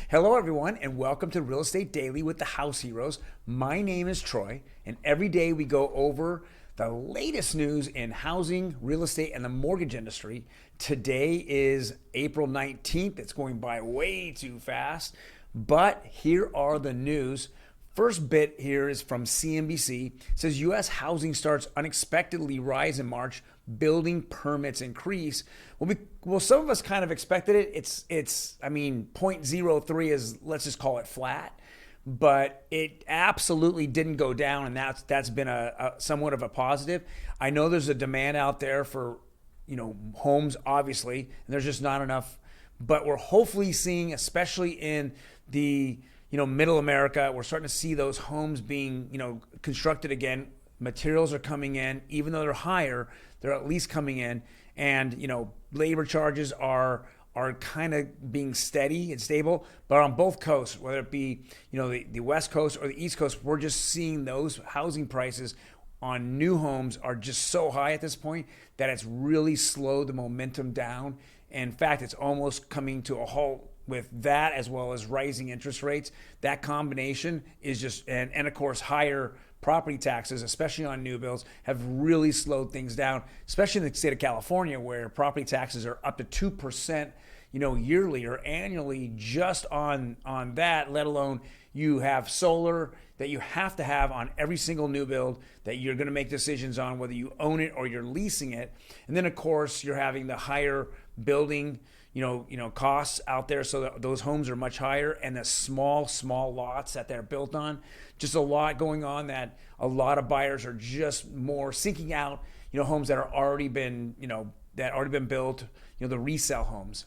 Hello, everyone, and welcome to Real Estate Daily with the House Heroes. My name is Troy, and every day we go over the latest news in housing, real estate, and the mortgage industry. Today is April 19th. It's going by way too fast, but here are the news. First bit here is from CNBC. It says U.S. housing starts unexpectedly rise in March, building permits increase. Well, some of us kind of expected it. It's 0.03 is, let's just call it flat, but it absolutely didn't go down, and that's been a somewhat of a positive. I know there's a demand out there for homes, obviously, and there's just not enough. But we're hopefully seeing, especially in the middle America, we're starting to see those homes being constructed again. Materials are coming in, even though they're higher, they're at least coming in, and labor charges are kind of being steady and stable. But on both coasts, whether it be the West Coast or the East Coast, we're just seeing those housing prices on new homes are just so high at this point that it's really slowed the momentum down. In fact, it's almost coming to a halt with that, as well as rising interest rates. That combination is just, and of course, higher property taxes, especially on new builds, have really slowed things down, especially in the state of California, where property taxes are up to 2%, yearly or annually just on that, let alone you have solar that you have to have on every single new build that you're going to make decisions on, whether you own it or you're leasing it. And then, of course, you're having the higher building costs out there, so that those homes are much higher, and the small lots that they're built on. Just a lot going on that a lot of buyers are just more seeking out, homes that are already been built, the resale homes.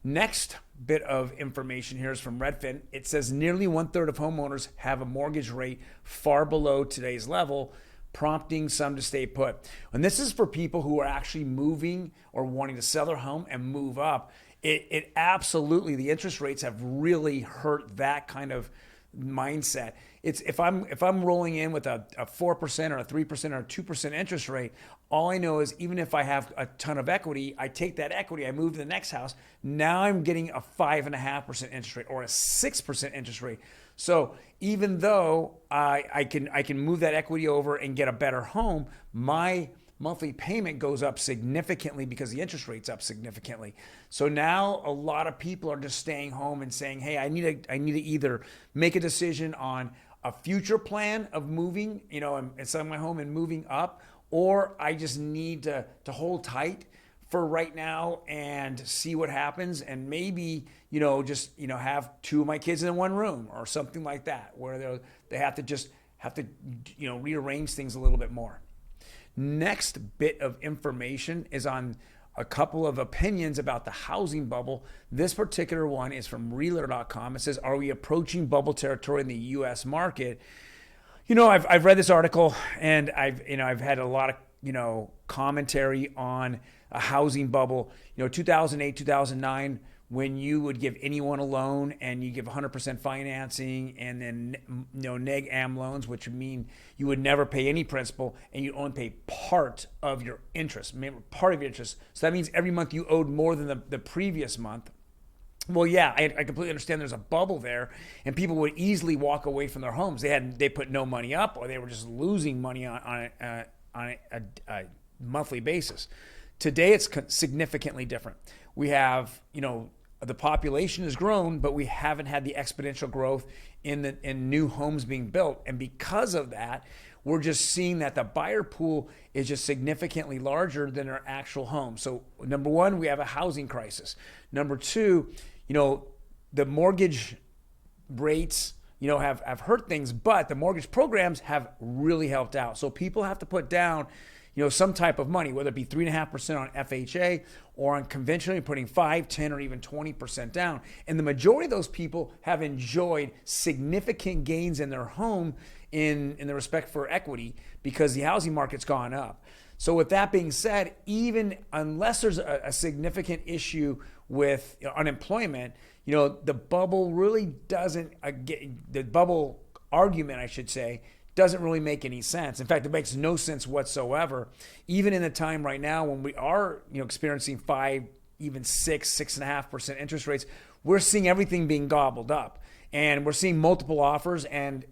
Next bit of information here is from Redfin. It says nearly 1/3 of homeowners have a mortgage rate far below today's level, prompting some to stay put. And this is for people who are actually moving or wanting to sell their home and move up. It absolutely, the interest rates have really hurt that kind of mindset. It's if I'm rolling in with a 4% or a 3% or a 2% interest rate, all I know is even if I have a ton of equity, I take that equity, I move to the next house. Now I'm getting a 5.5% interest rate or a 6% interest rate. So even though I can move that equity over and get a better home, my monthly payment goes up significantly because the interest rate's up significantly. So now a lot of people are just staying home and saying, hey, I need to either make a decision on a future plan of moving, and selling my home and moving up, or I just need to hold tight for right now and see what happens, and maybe have two of my kids in one room or something like that, where they have to rearrange things a little bit more. Next bit of information is on a couple of opinions about the housing bubble. This particular one is from realtor.com. It says, are we approaching bubble territory in the U.S. market? I've read this article, and I've had a lot of commentary on a housing bubble. 2008, 2009, when you would give anyone a loan and you give 100% financing, and then neg am loans, which would mean you would never pay any principal and you only pay part of your interest. So that means every month you owed more than the previous month. Well, yeah, I completely understand there's a bubble there, and people would easily walk away from their homes. They put no money up, or they were just losing money on a monthly basis. Today, it's significantly different. We have, the population has grown, but we haven't had the exponential growth in new homes being built. And because of that, we're just seeing that the buyer pool is just significantly larger than our actual homes. So number one, we have a housing crisis. Number two, the mortgage rates, have hurt things, but the mortgage programs have really helped out. So people have to put down some type of money, whether it be 3.5% on FHA or on conventionally putting 5, 10, or even 20% down. And the majority of those people have enjoyed significant gains in their home in the respect for equity, because the housing market's gone up. So with that being said, even unless there's a significant issue with unemployment, the bubble really doesn't, the bubble argument, I should say, doesn't really make any sense. In fact, it makes no sense whatsoever. Even in the time right now when we are, experiencing 5, even 6.5% interest rates, we're seeing everything being gobbled up, and we're seeing multiple offers, and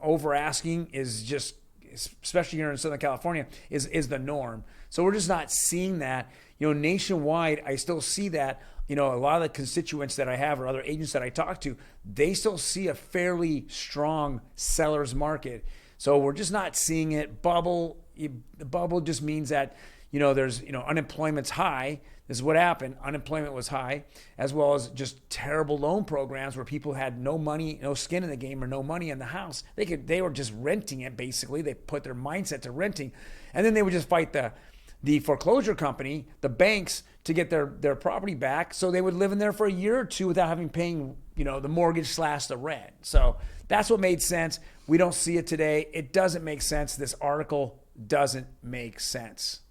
over asking is just, especially here in Southern California, is the norm. So we're just not seeing that. Nationwide, I still see that. A lot of the constituents that I have or other agents that I talk to, they still see a fairly strong seller's market. So we're just not seeing it bubble. The bubble just means that, there's, unemployment's high. This is what happened. Unemployment was high, as well as just terrible loan programs where people had no money, no skin in the game, or no money in the house. They were just renting it, basically. They put their mindset to renting. And then they would just fight the foreclosure company, the banks, to get their property back. So they would live in there for a year or two without having paying, the mortgage / the rent. So that's what made sense. We don't see it today. It doesn't make sense. This article doesn't make sense.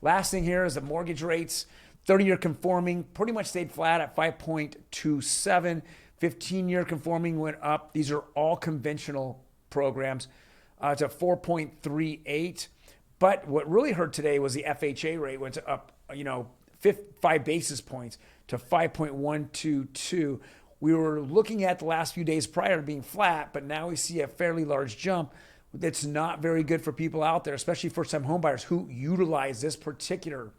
Last thing here is the mortgage rates. 30-year conforming pretty much stayed flat at 5.27. 15-year conforming went up. These are all conventional programs to 4.38. But what really hurt today was the FHA rate went up, 5 basis points to 5.122. We were looking at the last few days prior to being flat, but now we see a fairly large jump. That's not very good for people out there, especially first-time homebuyers who utilize this particular,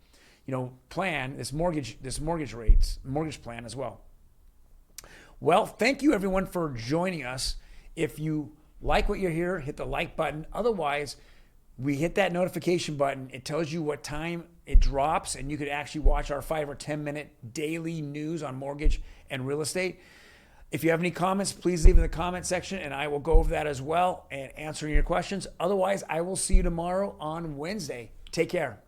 plan, this mortgage plan as well. Well, thank you everyone for joining us. If you like what you hear, hit the like button. Otherwise, we hit that notification button. It tells you what time it drops, and you could actually watch our 5 or 10 minute daily news on mortgage and real estate. If you have any comments, please leave in the comment section, and I will go over that as well and answering your questions. Otherwise, I will see you tomorrow on Wednesday. Take care.